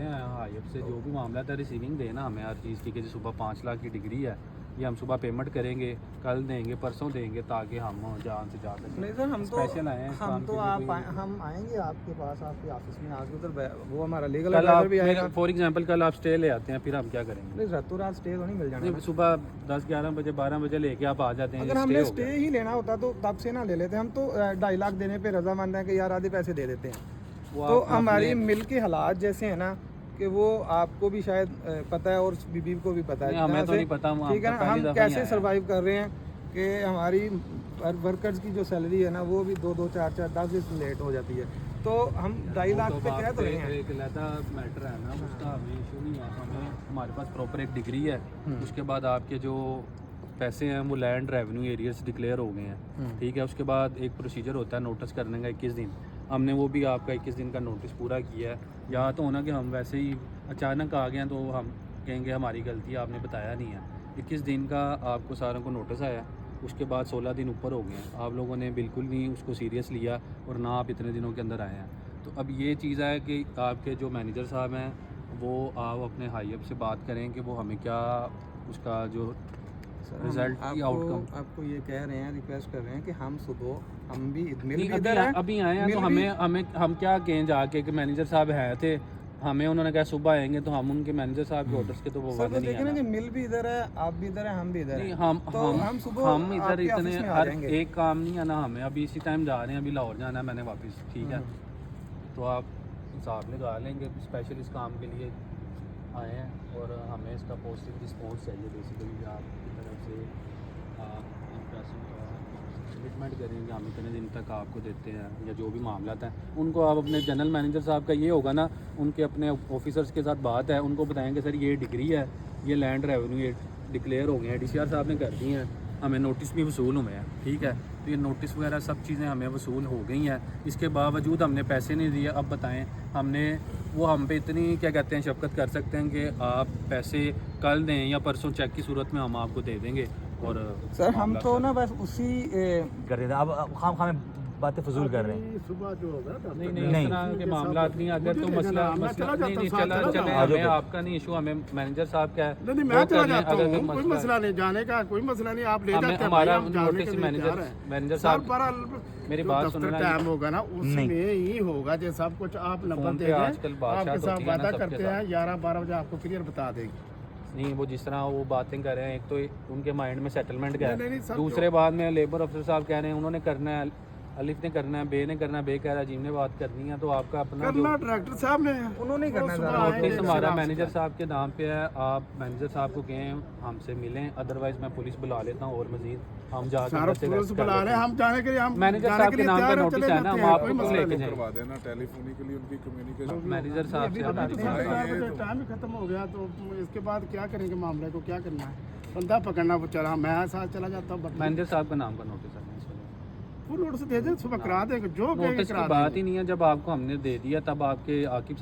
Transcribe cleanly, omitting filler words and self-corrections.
निकले हैं हाइब से, जो भी मामला था रिसीविंग देना हमें हर चीज़ की, कि सुबह 5 लाख की डिग्री है, ये हम सुबह पेमेंट करेंगे, कल देंगे, परसों देंगे, ताकि हम जान से जा सकें। नहीं सर, हम तो स्पेशल आए हैं इस काम के लिए। हम आएंगे आपके पास, आपके ऑफिस में आके उधर वो हमारा लीगल कल एडवाइजर भी आएगा। आप फॉर एग्जांपल कल आप स्टे ले आते हैं, फिर हम क्या करेंगे? नहीं, रातों रात स्टे तो नहीं मिल जाना। नहीं, सुबह 10-11 बजे 12 बजे लेके आप आ जाते हैं। अगर हमने स्टे ही लेना होता तो तब से ना ले लेते। हम तो 2.5 लाख देने पे रजामंद हैं कि यार आधे पैसे दे देते हैं। तो हमारी मिल के हालात जैसे हैं ना, कि वो आपको भी शायद पता है और बीबी को भी पता है। हमें तो नहीं पता, ठीक है ना, हम कैसे सरवाइव कर रहे हैं कि हमारी वर्कर्स की जो सैलरी है ना, वो भी 2-2, 4-4, 10 दिन लेट हो जाती है। तो हम 2.5 लाख पे कह तो रहे हैं। एक लैदा मैटर है ना, उसका हमें इशू नहीं है। हमें हमारे पास प्रॉपर एक डिग्री है, उसके बाद आपके जो पैसे हैं वो लैंड रेवेन्यू एरियर्स डिक्लेयर हो गए हैं। ठीक है, उसके बाद एक प्रोसीजर होता है नोटिस करने का 21 दिन। हमने वो भी आपका 21 दिन का नोटिस पूरा किया है। यहाँ तो होना कि हम वैसे ही अचानक आ गए हैं, तो हम कहेंगे हमारी गलती, आपने बताया नहीं है। 21 दिन का आपको सारों को नोटिस आया, उसके बाद 16 दिन ऊपर हो गए हैं। आप लोगों ने बिल्कुल नहीं उसको सीरियस लिया और ना आप इतने दिनों के अंदर आए हैं। तो अब ये चीज़ है कि आपके जो मैनेजर साहब हैं, वो आप अपने हाई अप से बात करें कि वो हमें क्या उसका जो रिजल्ट की आउटकम आपको ये कह रहे हैं, रिक्वेस्ट कर रहे हैं कि हम सुबह हम भी अभी आए हैं, तो हम क्या कहें जाके कि मैनेजर साहब हैं थे, हमें उन्होंने कहा सुबह आएंगे, तो हम उनके मैनेजर साहब के ऑर्डर्स के तो वो वादे नहीं है ना। मिल भी इधर है, आप भी इधर है, हम भी इधर हैं। हम इधर इतने हर एक काम नहीं है ना हमें। अभी इसी टाइम जा रहे हैं, अभी लाहौर जाना है मैंने वापस। ठीक है, तो आप हिसाब लगा लेंगे, स्पेशल इस काम के लिए आए हैं और हमें इसका पॉजिटिव रिस्पॉन्स चाहिए। बेसिकली आपकी तरफ से कमिटमेंट करेंगे, हम इतने दिन तक आपको देते हैं, या जो भी मामला है उनको आप अपने जनरल मैनेजर साहब का ये होगा ना, उनके अपने ऑफिसर्स के साथ बात है, उनको बताएंगे सर ये डिग्री है, ये लैंड रेवेन्यू ये डिक्लेयर हो गए हैं, DCR साहब ने कर दी हैं, हमें नोटिस भी वसूल हुए हैं। ठीक है, तो ये नोटिस वगैरह सब चीज़ें हमें वसूल हो गई हैं, इसके बावजूद हमने पैसे नहीं दिए। अब बताएं, हमने वो हम पे इतनी क्या कहते हैं शफकत कर सकते हैं कि आप पैसे कल दें या परसों चेक की सूरत में हम आपको दे देंगे। और सर हम तो ना बस उसी कर रहे थे, अब खाम बातें फजूल कर रहे हैं। सुबह जो होगा नहीं इस तरह के मामला नहीं, अगर तो मसला नहीं चले, आपका नहीं इशू, हमें मैनेजर साहब का है। नहीं मैं चला जाता हूँ, कोई मसला नहीं, जाने का कोई मसला नहीं, आप ले जाते हैं। हमारा नोटिस मैनेजर साहब मेरी बात सुनना, टाइम होगा ना उसमें ही होगा, जो सब कुछ आप नंबर दे दें, आपके साथ वादा करते हैं 11-12 बजे आपको क्लियर बता देंगे। नहीं, वो जिस तरह वो बातें कर रहे हैं, एक तो उनके माइंड में सेटलमेंट का है, दूसरे बाद में लेबर अफसर साहब कह रहे हैं उन्होंने करना है, अलिफ ने करना है, बे ने करना है, बे कह रहा है अजीम ने बात करनी है। तो आपका अपना जो डायरेक्टर साहब ने उन्होंने करना नोटिस हमारा मैनेजर साहब के नाम पे है, आप मैनेजर साहब को कहें हमसे मिलें, अदरवाइज मैं पुलिस बुला लेता हूँ और मजीद हम जाकर पुलिस बुला रहे हैं, हम जाने के लिए, हम मैनेजर साहब के नाम पे नोटिस है ना, हम आपको लेके जाएंगे। करवा देना टेलीफोनिकली उनकी कम्युनिकेशन मैनेजर साहब से टाइम ही खत्म हो गया, तो इसके बाद क्या करेंगे, मामले को क्या करना है, बंदा पकड़ना वो चला, मैं साथ चला जाता हूँ। मैनेजर साहब का नाम का नोटिस है, वो नोटिस दे दे, सुबह करा देंगे, जो नोटिस की बात ही नहीं है। जब आपको हमने दे दिया तब आपके आकिब साहब